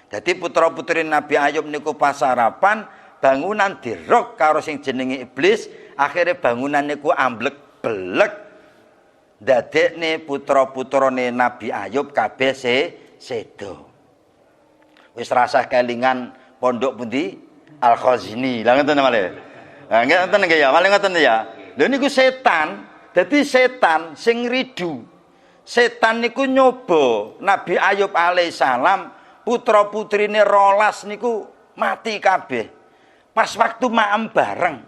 Dadi putra-putri Nabi Ayub niku pas sarapan, bangunan dirok karo sing jenenge iblis, akhirnya bangunan niku amblek belek. Dadekne putra-putrane Nabi Ayub kabeh sedo. Wis rasah kelingan pondok pundi? Al-Khazini. Lah ngoten malih. Lah ngoten nggih ya, malih ngoten ya. Lha niku setan, dadi setan sing ridu. Setan niku nyoba Nabi Ayub alaihissalam, putra-putrine 12 niku mati kabeh. Pas waktu maem bareng.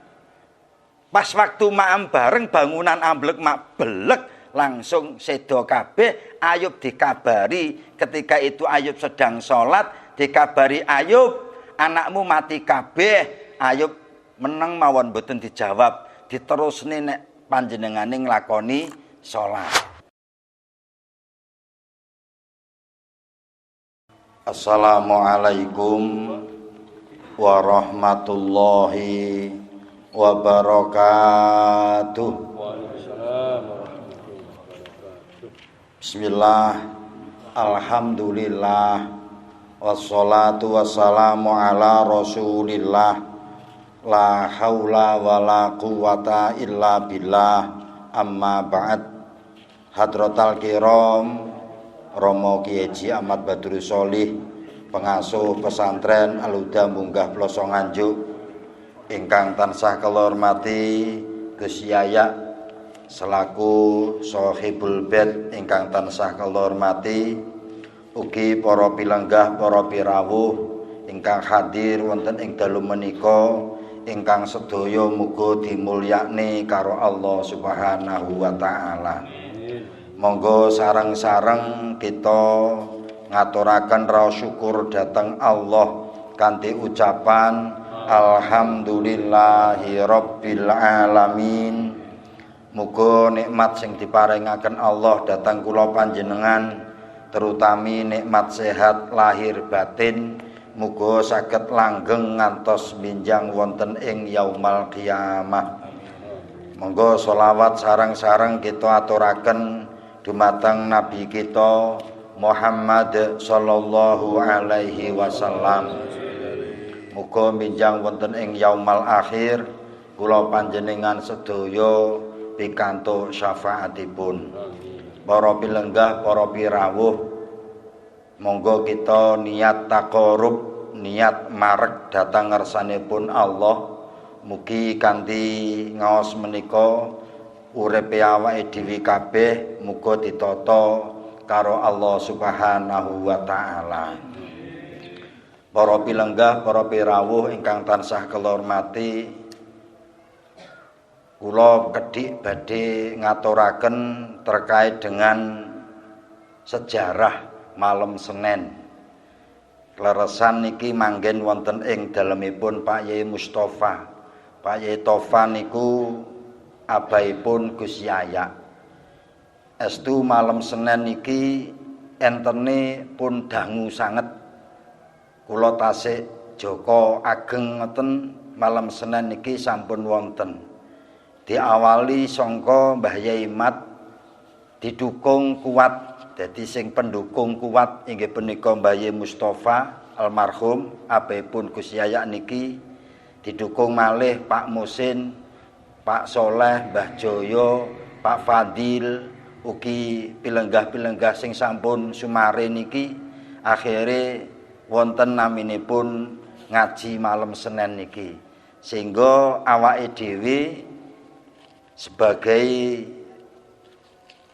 Pas waktu maem bareng bangunan amblek mak belek, langsung sedo kabeh. Ayub dikabari, ketika itu Ayub sedang sholat, dikabari, Ayub, anakmu mati kabeh. Ayub meneng mawon mboten dijawab, diterusne nek panjenengane nglakoni sholat. Assalamualaikum warahmatullahi wabarakatuh. Bismillah, alhamdulillah, wassalatu wassalamu ala rasulillah, la haula wa la quwata illa billah, amma ba'd. Hadratal kiram, Romo Kiai Haji Ahmad Badrus Sholih, pengasuh pesantren Al-Huda Munggah Ploso Nganjuk, ingkang tansah kula hormati Gus Yaya selaku Sohibul Bait, ingkang tansah kula hormati ugi para pilenggah, para pirawuh ingkang hadir wonten ing dalu menika, ingkang sedaya muga dimulyakne karo Allah Subhanahu wa taala. Monggo sareng-sareng kita ngaturaken raos syukur dhateng Allah kanthi ucapan alhamdulillahi rabbil alamin. Muga nikmat sing diparingaken Allah dhateng kula panjenengan, terutami nikmat sehat lahir batin, muga saged langgeng ngantos minjang wonten ing yaumal qiyamah. Monggo sholawat sareng-sareng kita aturaken dumateng Nabi kita Muhammad sallallahu alaihi wasallam. Muga minjang wonten ing yaumal akhir kula panjenengan sedaya pikantuk syafaatipun. Para pilenggah, para pirawuh, monggo kita niat taqarrub, niat marek dhateng ngarsanipun Allah. Mugi kanthi ngaos menika uripe awake dhewe kabeh muga ditata karo Allah Subhanahu wa taala. Para pilenggah, para pirawuh ingkang tansah kula hormati, kula kedhik badhe ngaturaken terkait dengan sejarah malam Senin. Kleresan niki manggen wonten ing dalemipun Pak Yai Mustofa. Pak Yai Tofa niku abaipun Gus Yaya. Estu malam Senin niki entene pun dangu sanget. Kula tasih Joko ageng ngoten malam Senin niki sampun wonten. Diawali sangka Mbah Yai Mat didukung kuat, dadi sing pendukung kuat inggih punika Mbah Yai Mustofa almarhum abaipun Gus Yaya niki, didukung malih Pak Musin, Pak Soleh, Mbah Joyo, Pak Fadil, ugi pilenggah-pilenggah sing sampun sumare niki, akhire wonten naminipun ngaji malam Senin niki, sehingga awake dhewe sebagai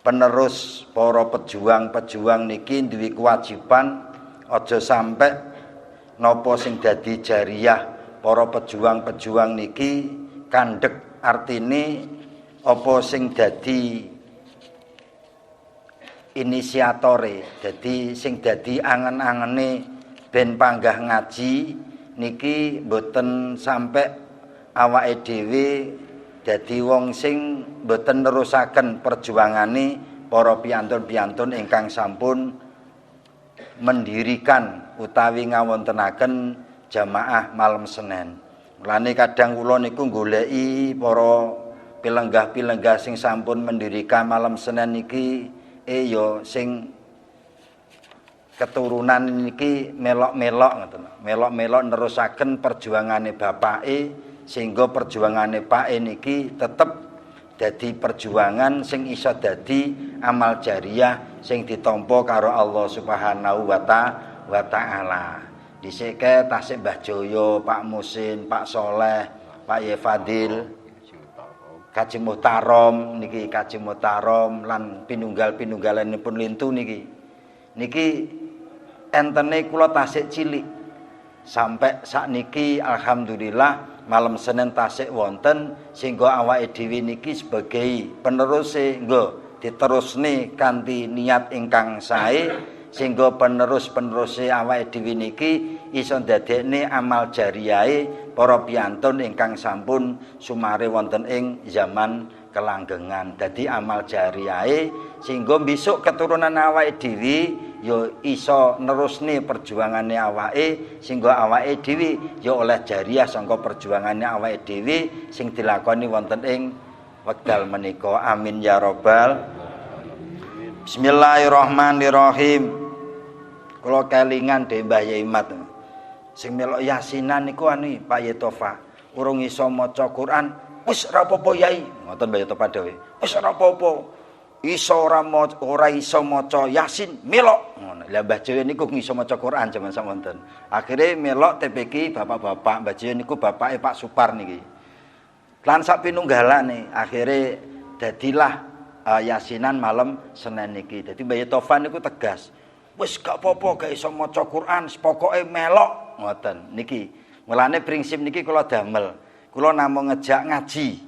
penerus para pejuang-pejuang niki duwe kewajiban aja sampai napa sing dadi jariyah para pejuang-pejuang niki kandhek, artine apa sing dadi inisiatore, dadi sing dadi angen-angene ben panggah ngaji niki mboten sampai awake dhewe dadi wong sing mboten nerusaken perjuangane para piyantun-piyantun ingkang sampun mendirikan utawi ngawontenaken jamaah malam Senin. Mulane kadang kula niku goleki para pilenggah-pilenggah sing sampun mendirikan malam Senin niki ya sing keturunan niki melok-melok ngoten. Melok-melok nerusaken perjuangane bapake sehingga perjuangane pake niki tetep dadi perjuangan sing iso dadi amal jariah sing ditampa karo Allah Subhanahu wa taala. Dhisike tasik Mbah Joyo, Pak Musin, Pak Soleh, Pak Yefadil, Kaji Muhtarom niki Kaji Muhtarom lan pinunggal-pinunggalanipun lintu niki. Niki entene kula tasik cilik. Sampai sakniki alhamdulillah malam Senin tasik wonten sehingga awake dhewe niki sebagai peneruse nggo diterusne kanthi niat ingkang sae sehingga penerus-peneruse awake dhewe niki iso ndadekne amal jariyahe para piyantun ingkang sampun sumare wonten ing zaman kelanggengan. Dadi amal jariyahe sehingga besok keturunan awake dhewe ya iso nerusne perjuangane awake sehingga awake dhewe ya oleh jariah sangka perjuangane awake dhewe sing dilakoni wonten ing wekdal menika. Amin ya rabbal. Bismillahirrahmanirrahim. Kula kelingan dhewe Mbah Yaimat sing melok yasinan niku ani Pak Yetofa urung iso maca Quran wis ora apa-apa Yai ngoten Mbah Yetofa dhewe wis ora apa-apa iso ora iso maca Yasin melok ngono. Lah Mbah Joyo niku iso maca Quran jaman samonten. Akhire melok TPK bapak-bapak Mbah Joyo niku bapake Pak Supar niki. Lan sak pinunggalane akhire dadilah yasinan malam Senin niki. Dadi Mbah Yetofa niku tegas. Wis gak apa-apa gak iso maca Quran, pokoke melok ngoten niki. Mulane prinsip niki kula damel. Kula namung ngejak ngaji.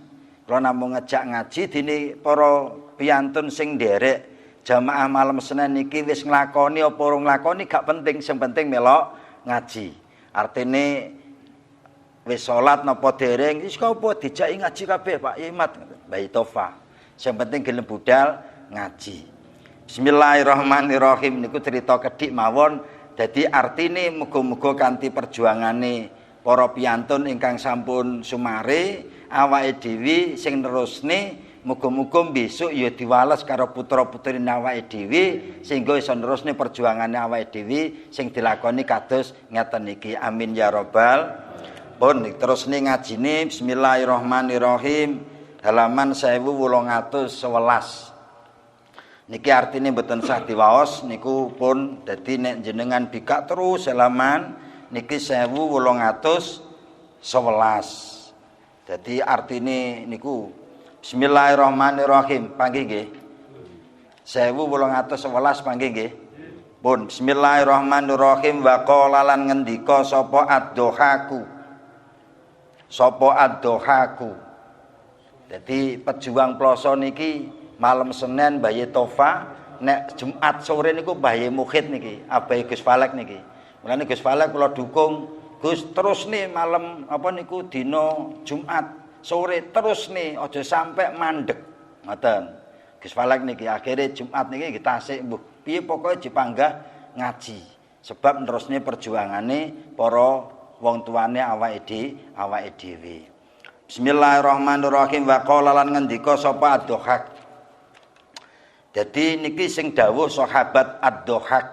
Kula namung ngejak ngaji dene para piyantun sing nderek jamaah malam Senin niki wis nglakoni apa ora nglakoni gak penting, sing penting melok ngaji. Artine wis salat napa dereng wis apa dijaki ngaji kabeh Pak Yaimat Mbah Tofa. Sing penting gelem budal ngaji. Bismillahirrahmanirrahim niku cerita kedhik mawon. Dadi artine muga-muga kanthi perjuangane para piyantun ingkang sampun sumare awake dhewe sing nerusne muga-muga besok ya diwales karo putra-putri awake dhewe sehingga iso nerusne perjuangane awake dhewe sing dilakoni kados ngeten iki. Amin ya rabbal. Pun terusne ngajine bismillahirrahmanirrahim halaman 1811. Niki artine mboten sah diwaos niku pun dadi nek jenengan bikak terus halaman niki 1811. Dadi artine niku bismillahirrahmanirrahim panggih nggih. 1811 panggih nggih. Pun bismillahirrahmanirrahim wa qala lan ngendika sapa ad-dohaku. Sapa ad-dohaku. Dadi pejuang ploso niki malam Senin Mbah Yetofa, nek Jumat sore niku Mbah Mukhid niki, Abai Gus Falek niki. Mulane Gus Falek kula dukung, Gus terus nih malam apa niku dina Jumat sore terus nih aja sampai mandek. Ngoten. Gus Falek niki akhire Jumat niki tasik mbuh piye pokoke dipanggah ngaji. Sebab terusne perjuangane para wong tuane awake dhewe. Bismillahirrahmanirrahim wa qala lan ngendika sapa ad-dohak. Jadi niki sing dawuh sahabat ad-dohak.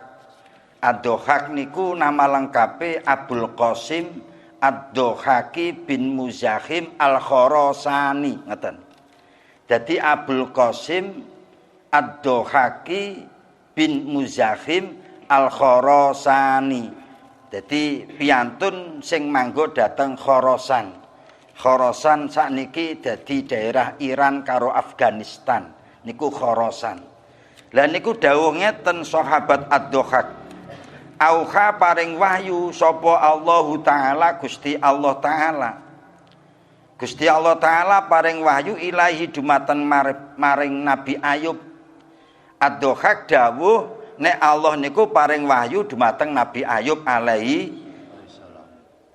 Ad-dohak niku nama lengkape Abul Qasim ad-Dohaki bin Muzahim al-Khorasani ngeten. Jadi Abul Qasim ad-Dohaki bin Muzahim al-Khorasani. Jadi piyantun sing manggo dateng Khorasan. Khorasan sakniki dadi daerah Iran karo Afghanistan. Niku Khorasan. Lah niku dawuh ngeten sahabat ad-Dohak. Auha paring wahyu sapa Allahu taala Gusti Allah taala. Gusti Allah taala paring wahyu ilahi dumateng maring Nabi Ayub. Ad-Dohak dawuh nek Allah niku paring wahyu dumateng Nabi Ayub alaihi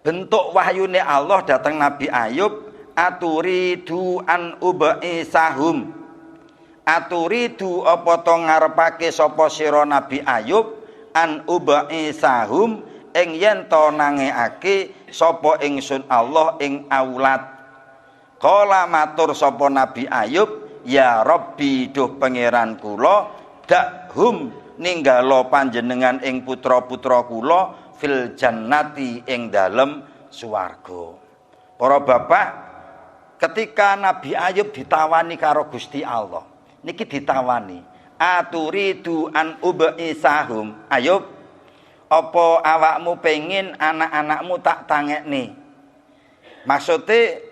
bentuk wahyune Allah dateng Nabi Ayub aturidu an ubaisahum. Aturidu apa to ngarepake sapa sira Nabi Ayub an ubaisahum ing yen to nangeake sapa ingsun Allah ing aulad. Qala matur sapa Nabi Ayub ya Rabbi duh pangeran kula dakhum ninggalo panjenengan ing putra-putra kula fil jannati ing dalem swarga. Para bapak, ketika Nabi Ayub ditawani karo Gusti Allah, niki ditawani, aturidu an ubaisahum. Ayub, apa awakmu pengin anak-anakmu tak tangekne? Maksude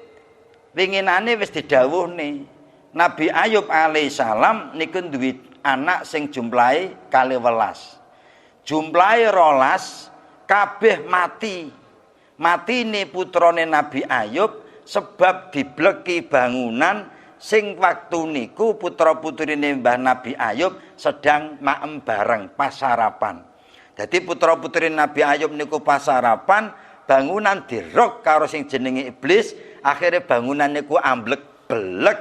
winginane wis didhawuhne. Nabi Ayub alaihissalam niku duwe anak sing jumlahe 12. Jumlahe 12 kabeh mati. Matine putrane Nabi Ayub sebab dibleki bangunan sing waktu niku putra-putrine Mbah Nabi Ayub sedang maem bareng pas sarapan. Jadi putra-putri Nabi Ayub niku pas sarapan, bangunan dirok karo sing jenenge iblis, akhirnya bangunan niku amblek-blek.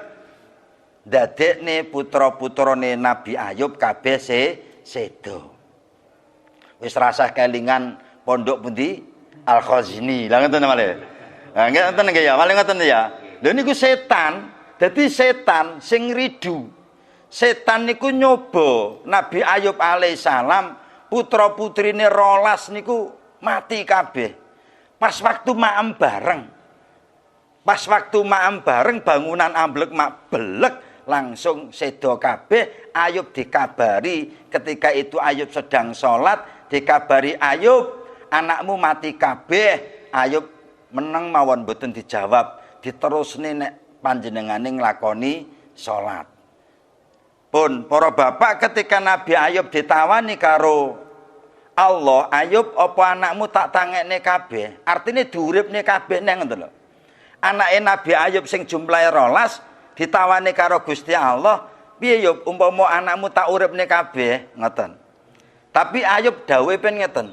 Dadekne putra-putrane Nabi Ayub kabeh sedo. Wis rasah kelingan pondok pundi? Al-Khazini. Lah ngoten malih. Lah ngoten nggih ya, malih ngoten ya. Lha niku setan, dadi setan sing ridu. Setan niku nyoba Nabi Ayub alaihissalam, putra-putrine 12 niku mati kabeh. Pas waktu maem bareng. Pas waktu maem bareng bangunan amblek mak belek langsung sedo kabeh. Ayub dikabari ketika itu Ayub sedang sholat, dikabari Ayub anakmu mati kabeh. Ayub meneng mawon mboten dijawab, diterusne nek panjenengane nglakoni salat. Pun para bapak, ketika Nabi Ayub ditawani karo Allah, Ayub apa anakmu tak tangekne kabeh? Artine diuripne kabeh neng ngoten lho. Anake Nabi Ayub sing jumlahe 12 ditawani karo Gusti Allah, piye Ayub umpama anakmu tak uripne kabeh ngoten. Tapi Ayub dawuhe pen ngeten.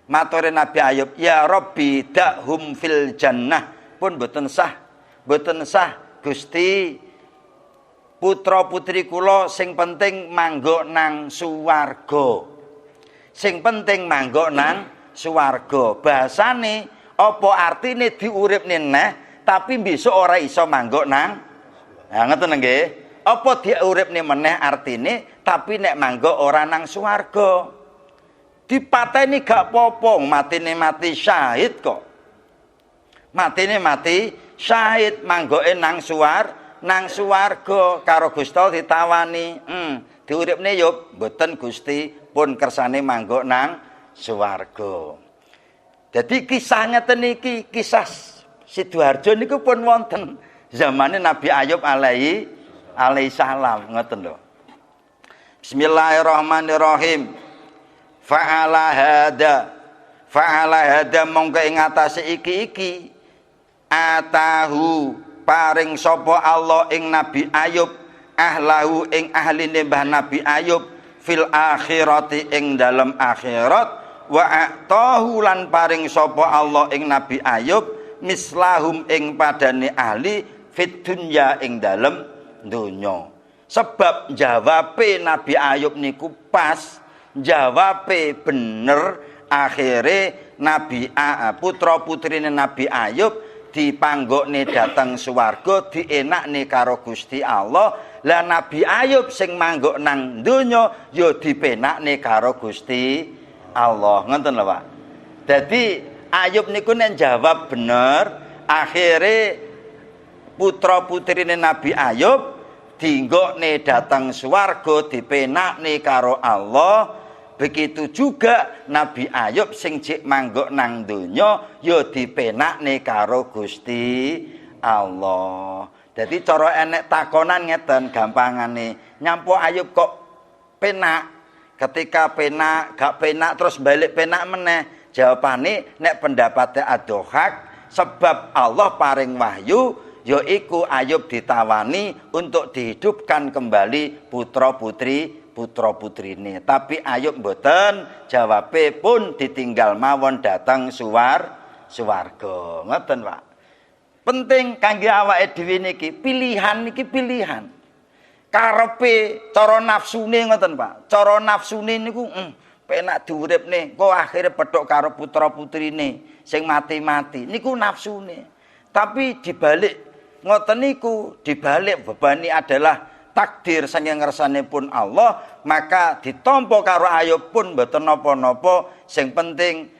Matore Nabi Ayub, ya Rabbi da'hum fil jannah. Pun boten sah Gusti, putra putri kula sing penting manggo nang suwarga. Sing penting manggo nang suwarga. Bahasane apa artine diuripne neh tapi besok ora iso manggo nang. Nah ngoten nggih. Apa diuripne meneh artine tapi nek manggo ora nang suwarga. Dipateni gak apa-apa, matine mati syahid kok. Matine mati syahid, manggoke nang suwarga karo Gusti ditawani. Diuripne yo mboten Gusti, pun kersane manggo nang suwarga. Dadi kisah ngeten iki, kisah Sidoarjo niku pun wonten zamane Nabi Ayub alaihissalam ngoten lho. Bismillahirrahmanirrahim. Fa'ala hada mongko ing atase iki atahu paring sapa Allah ing Nabi Ayub ahlahu ing ahline Mbah Nabi Ayub fil akhirati ing dalem akhirat wa atahu lan paring sapa Allah ing Nabi Ayub mislahum ing padane ahli fit dunya ing dalem donya. Sebab jawabe Nabi Ayub niku pas, jawabe bener, akhire Nabi putra putrine Nabi Ayub dipanggokne dateng swarga, dienakne karo Gusti Allah. Lah Nabi Ayub sing manggok nang donya ya dipenakne karo Gusti Allah. Ngoten lho, Pak. Dadi Ayub niku nek jawab bener, akhire putra putrine Nabi Ayub dinggokne dateng swarga, dipenakne karo Allah. Begitu juga Nabi Ayub sing jek manggok nang donya ya dipenakne karo Gusti Allah. Jadi cara enek takonan ngeten gampangane. Nyampo Ayub kok penak. Ketika penak, gak penak terus balik penak meneh. Jawabane nek pendapate Ad-Dhahhak, sebab Allah paring wahyu yaiku Ayub ditawani untuk dihidupkan kembali putra-putrine. Tapi Ayub mboten, jawabe pun ditinggal mawon datang swarga. Ngoten, Pak. Penting kangge awake dhewe niki pilihan. Karepe cara nafsune ngoten, Pak. Cara nafsune niku penak diuripne, kok akhire pedhok karo putra-putrine sing mati-mati. Niku nafsune. Tapi dibalik ngoten niku, dibalik bebani adalah takdir saking ngersanipun Allah, maka ditampa karo Ayub pun mboten napa-napa, sing penting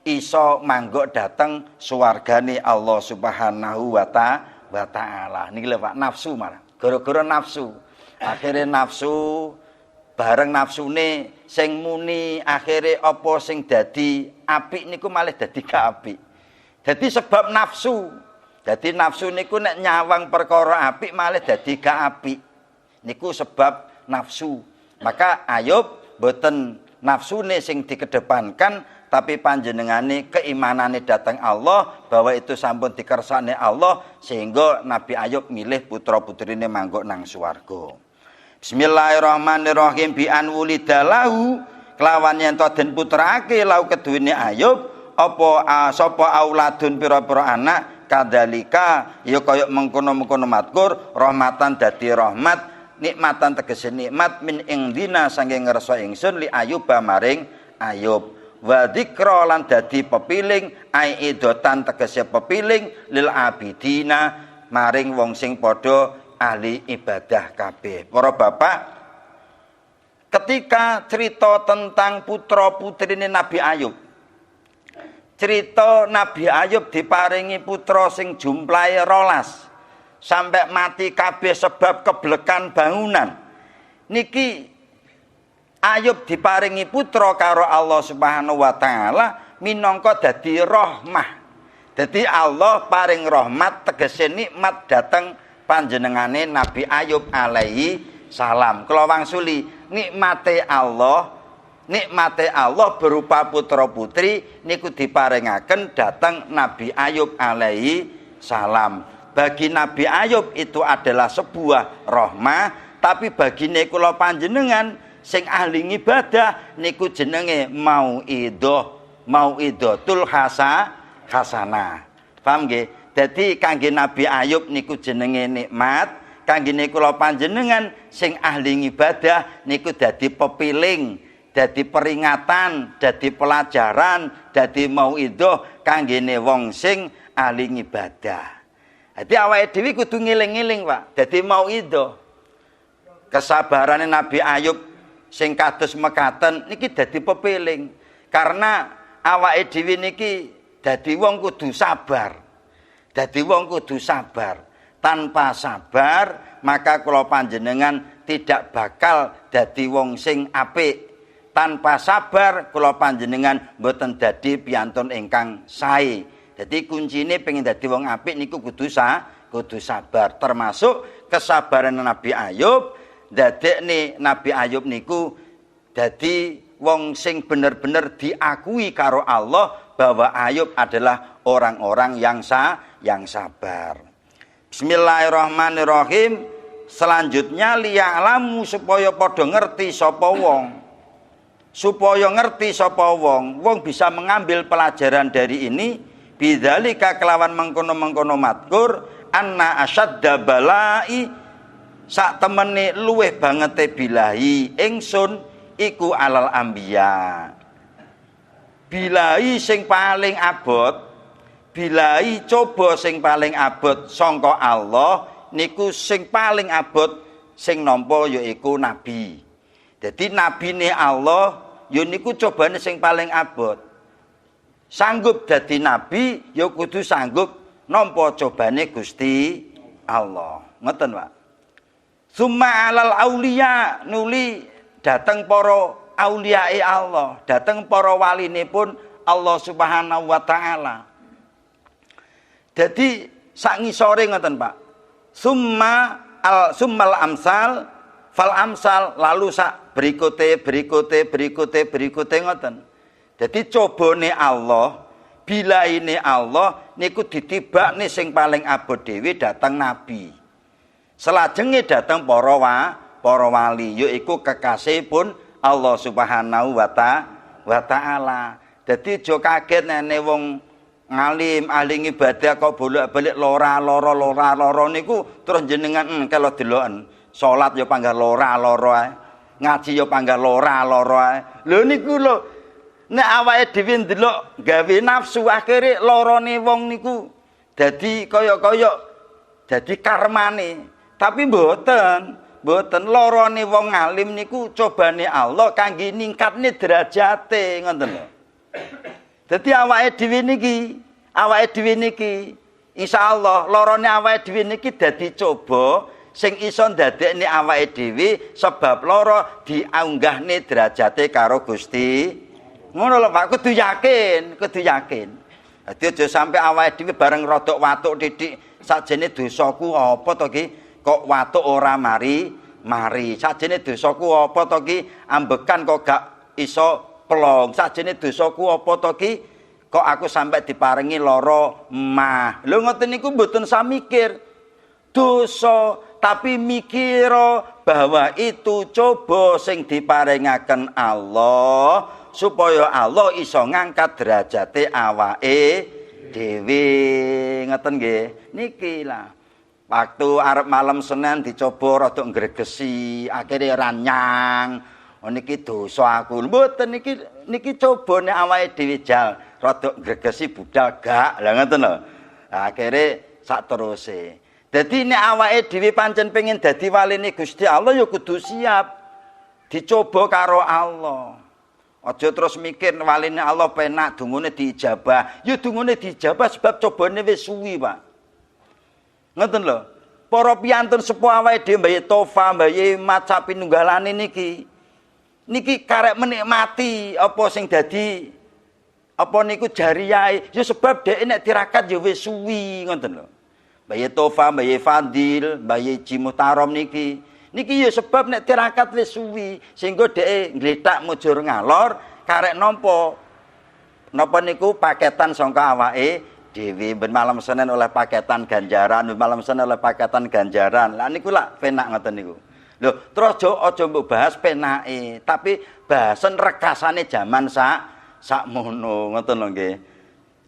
iso manggok dateng swargane Allah Subhanahu wa taala. Niki lho Pak, nafsu malah. Gara-gara nafsu. Akhire nafsu bareng nafsune sing muni, akhire apa sing dadi apik niku malah dadi gak apik. Dadi sebab nafsu. Dadi nafsu niku nek nyawang perkara apik malah dadi gak apik. Niku sebab nafsu. Maka Ayub boten nafsune sing dikedepankan, tapi panjenengane keimanane datang Allah bahwa itu sampun dikersane Allah, sehingga Nabi Ayub milih putra-putrine manggok nang swarga. Bismillahirrahmanirrahim. Bi an wulidalahu, kelawan yen to den putrake lau keduwene Ayub apa sapa auladun pira-pira anak, kadalika ya kaya mengkono-mengkono matkur, rahmatan dadi rahmat, nikmatan tegese nikmat min indina saking ngersa ingsun li Ayub maring Ayub. Wa dzikra lan dadi pepiling, ai idotan tegese pepiling lil abidina maring wong sing padha ahli ibadah kabeh. Para bapak, ketika cerita tentang putra-putrine Nabi Ayub, cerita Nabi Ayub diparingi putra sing jumlahe 12 sampai mati kabeh sebab keblekan bangunan. Niki Ayub diparingi putra karo Allah Subhanahu wa taala minangka dadi rahmah. Dadi Allah paring rahmat tegese nikmat dateng panjenengane Nabi Ayub alaihi salam. Kula wangsuli nikmate Allah berupa putra-putri niku diparingaken dateng Nabi Ayub alaihi salam. Bagi Nabi Ayub itu adalah sebuah rahmah, tapi bagine kula panjenengan sing ahli ibadah niku jenenge mauidhatul hasanah. Paham nggih? Dadi kangge Nabi Ayub niku jenenge nikmat, kangge kula panjenengan sing ahli ibadah niku dadi pepiling, dadi peringatan, dadi pelajaran, dadi mauidhah kanggene wong sing ahli ibadah. Dadi awake dhewe kudu ngeling-eling, Pak. Dadi mauidhah. Kesabarane Nabi Ayub sing kados mekaten niki dadi pepiling. Karena awake dhewe niki dadi wong kudu sabar. Dadi wong kudu sabar. Tanpa sabar, maka kula panjenengan tidak bakal dadi wong sing apik. Tanpa sabar, kula panjenengan mboten dadi piyantun ingkang sae. Jadi kuncine pengen dadi wong apik niku kudu sabar. Termasuk kesabaran Nabi Ayub, dadekne Nabi Ayub niku dadi wong sing bener-bener diakui karo Allah bahwa Ayub adalah orang-orang yang sabar. Bismillahirrahmanirrahim. Selanjutnya liya'lamu supaya padha ngerti sapa wong. Supaya ngerti sapa wong bisa mengambil pelajaran dari ini. Bidzalika kelawan mengkono-mengkono matkur anna asyadda balai sak temene luweh bangete bilahi ingsun iku alal anbiya. Bilahi sing paling abot, bilahi coba sing paling abot sangka Allah niku sing paling abot sing nampa yaiku nabi. Dadi nabine Allah ya niku cobane sing paling abot. Sanggup dadi nabi ya kudu sanggup nampa cobane Gusti Allah. Ngoten, Pak. Summa alal auliya nuli dateng para auliyae Allah, dateng para waline pun Allah Subhanahu wa taala. Dadi sak ngisore ngoten, Pak. Summal amsal fal amsal, lalu sak berikute ngoten. Jadi cobane Allah, bilaine Allah niku ditibakne sing paling abot dhewe datang nabi. Selajenge datang para wali, yaiku kekasihipun Allah Subhanahu wa taala. Dadi aja kaget nek wong ngalim ahli ibadah kok bolak-balik loro niku terus jenengan kalau deloken salat ya panggah loro ae, ngaji ya panggah loro ae. Lho niku lho nek awake dhewe ndelok gawe nafsu akhire lorone wong niku dadi kaya dadi karmane. Tapi mboten. Mboten lorone wong alim niku cobane Allah kangge ningkatne derajate ngoten lho. Dadi awake dhewe niki insyaallah lorone awake dhewe niki dadi coba sing iso ndadekne awake dhewe sebab loro dianggahne derajate karo Gusti. Ngono lho Pak, kudu yakin. Dadi aja sampe awake dhewe bareng rodok watuk titik sajene dosaku apa to ki? Kok watuk ora mari sajene dosaku apa to ki ambekan kok gak iso plong sajene dosaku apa to ki kok aku sampai diparingi lara mah lho ngoten niku mboten samikir dosa tapi mikira bahwa itu coba sing diparingaken Allah supaya Allah iso ngangkat derajate awake dhewe ngoten nggih niki lah. Waktu arep malam Senin dicoba rada ngregesi, akhire ranyang. Oh niki dosa aku. Mboten niki cobane awake dhewe jal, rada ngregesi budal gak. Lah ngoten lho. Akhire sak teruse. Dadi nek awake dhewe pancen pengin dadi waline Gusti Allah ya kudu siap dicoba karo Allah. Aja terus mikir waline Allah penak dungune diijabah. Ya dungune diijabah sebab cobane wis suwi, Pak. Ngoten lho. Para piyantun sepuh awake dhewe Mbah Tofa, Mbah Mat sapinunggalane niki karek menikmati apa sing dadi apa niku jariyahe. Ya sebab dhek nek tirakat ya wis suwi ngoten lho. Mbah Tofa, Mbah Fadil, Mbah Ji Muhtarom niki ya sebab nek tirakat wis suwi sehingga dhek ngletak mujur ngalor karek nampa niku paketan sangka awake Dewi ben malam Senin oleh paketan ganjaran, ben malam Senin oleh paketan ganjaran. Lah niku lak penak ngoten niku. Lho, terus aja mbok bahas penake, tapi bahasen rekasane jaman sakmono ngoten lho nggih.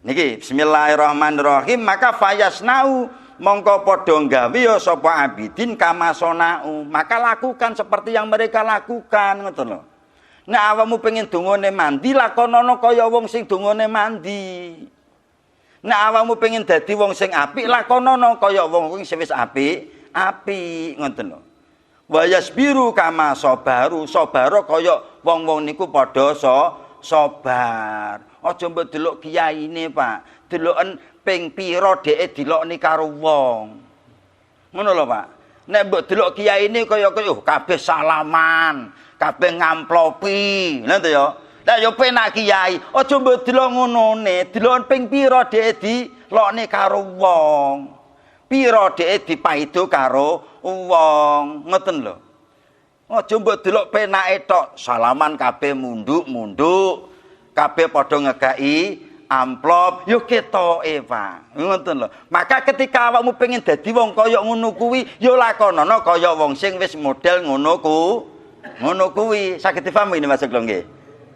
Niki bismillahirrahmanirrahim maka fayasnau mongko padha gawe ya sapa abidin kama sonau. Maka lakukan seperti yang mereka lakukan ngoten lho. Nek awakmu pengen dongane mandi lakonono kaya wong sing dongane mandi. Nek awakmu pengen dadi wong sing apik lakonono kaya wong sing wis apik ngoten lho. Wa yasbiru kama sabaru kaya wong-wong niku padha sabar. Aja mbok delok kiyaine, Pak. Deloken ping pira dheke dilokne karo wong. Ngono lho, Pak. Nek mbok delok kiyaine kaya kabeh salaman, kabeh ngamplopi. Lha to ya. Lah yo penak kiai, aja mbok delok ngonone, delok ping pira dhek dilokne karo wong. Pira dhek dipaido karo wong, ngoten lho. Aja mbok delok penake tok, salaman kabeh munduk-munduk, kabeh padha ngegaki amplop, yo ketoke, Pak. Ngoten lho. Maka ketika awakmu pengen dadi wong kaya ngono kuwi, yo lakonana kaya wong sing wis model ngono kuwi. Saged dipaham ini Mas Kula nggih.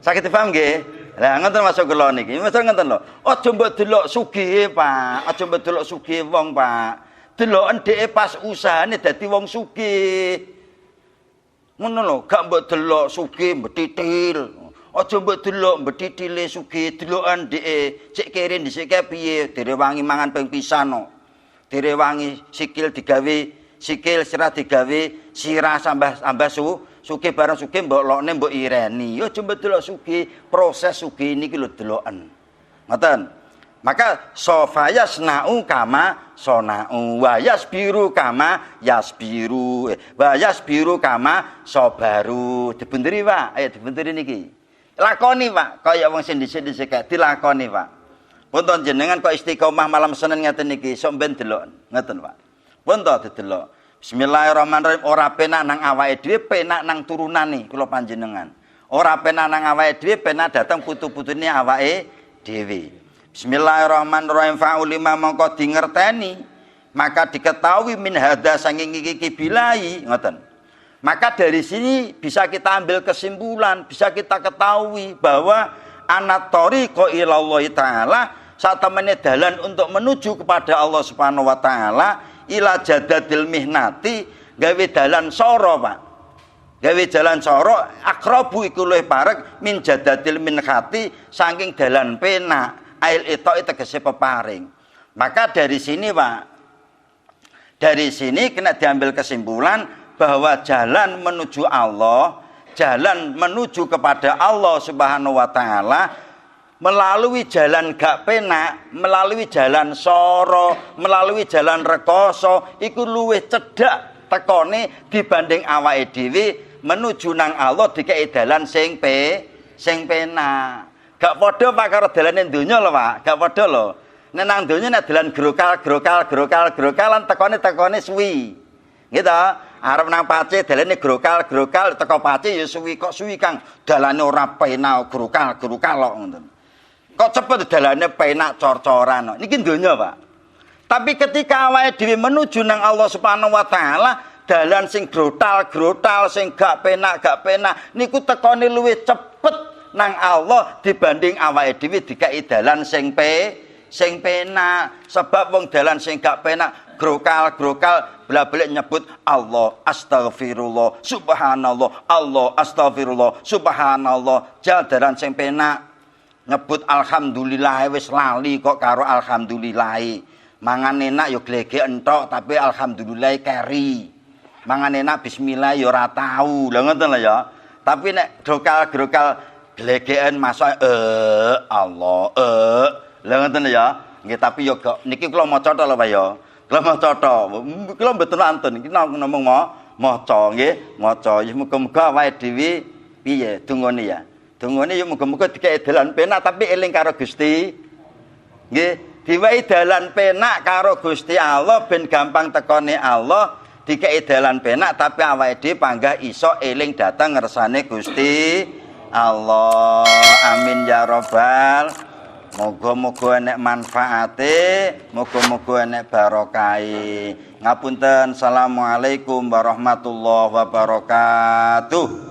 Saged dipaham nggih? Lah ngoten masuk kula niki. Mesti ngoten lho. Aja mbok delok sugih, Pak. Aja mbok delok sugih wong, Pak. Deloken dheke pas usahane dadi wong sugih. Ngono lho, gak mbok delok sugih mbetitil. Aja mbok delok mbetitile sugih, deloken dheke cek kere dhisik kae piye, direwangi mangan ping pisan no. Direwangi sikil digawe sikil sirah digawe sirah tambah sugih bareng sugih mbok lokne mbok ireni. Yo aja delok sugih, proses sugih niki lho deloken. Ngoten. Maka sofayasnau kama sonau wa yasbiru kama yasbiru wa yasbiru kama sabaru. Dibenderi, Pak. Ayo dibenderi niki. Lakoni, Pak. Kaya wong sing dhisik-dhisik kae dilakoni, Pak. Punten jenengan kok istiqomah malam Senin ngeten niki, sok ben delok. Ngoten, Pak. Pun to didelok. Bismillahirrahmanirrahim. Ora penak nang awake dhewe, penak nang turunane kula panjenengan. Ora penak nang awake dhewe, penak dateng putu-putune awake dhewe. Bismillahirrahmanirrahim. Fa'ulima mongko dingerteni, maka diketahui min hadza sanging iki bilai ngoten. Maka dari sini bisa kita ambil kesimpulan, bisa kita ketahui bahwa anatoriqo ilallahi taala satemene dalan untuk menuju kepada Allah Subhanahu wa taala ila jadadil mihnati gawe dalan soro, Pak. Gawe dalan soro akrabu iku luwih parek min jadadil minhati saking dalan penak ail itu tegese peparing. Maka dari sini, Pak, dari sini kena diambil kesimpulan bahwa jalan menuju Allah, jalan menuju kepada Allah Subhanahu wa taala melalui jalan gak penak, melalui jalan soro, melalui jalan rekoso, iku luwih cedhak tekone dibanding awake dhewe menuju nang Allah dikei dalan sing penak. Gak padha Pak karo dalane donya lho Pak, gak padha lho. Nek nang donya nek dalan grokalan tekone suwi. Gitu. Arep nang Pace dalane grokal teko Pace ya suwi kok suwi Kang. Dalane ora penak grokal kok ngoten. Kok cepet dalane penak cor-coran. Niki donya, Pak. Tapi ketika awake dhewe menuju nang Allah Subhanahu wa taala, dalan sing grotal sing gak penak niku tekone luwih cepet nang Allah dibanding awake dhewe dikai dalan sing penak. Sebab wong dalan sing gak penak grokal bela-balik nyebut Allah astagfirullah subhanallah Allah astagfirullah subhanallah. Dalan sing penak nyebut alhamdulillah wis lali kok karo alhamdulillah. Mangan enak ya glege entok tapi alhamdulillah keri. Mangan enak bismillah ya ora tau. Lah ngoten lho ya. Tapi nek grokal glegeken masuk Allah lha ngoten ya nggih. Tapi yo niki kula maca to lho Pak ya, kula maca to kula mboten nonton iki ngomong maca nggih maca ya muga-muga awake dhewe piye dungane ya muga-muga dikek dalan penak tapi eling karo Gusti nggih, diwehi dalan penak karo Gusti Allah ben gampang tekone Allah, dikek dalan penak tapi awake dhewe panggah iso eling datang ngersane Gusti Allah. Amin ya robbal. Moga-moga enek manfaate, moga-moga enek barokahe. Ngapunten. Assalamualaikum warahmatullahi wabarakatuh.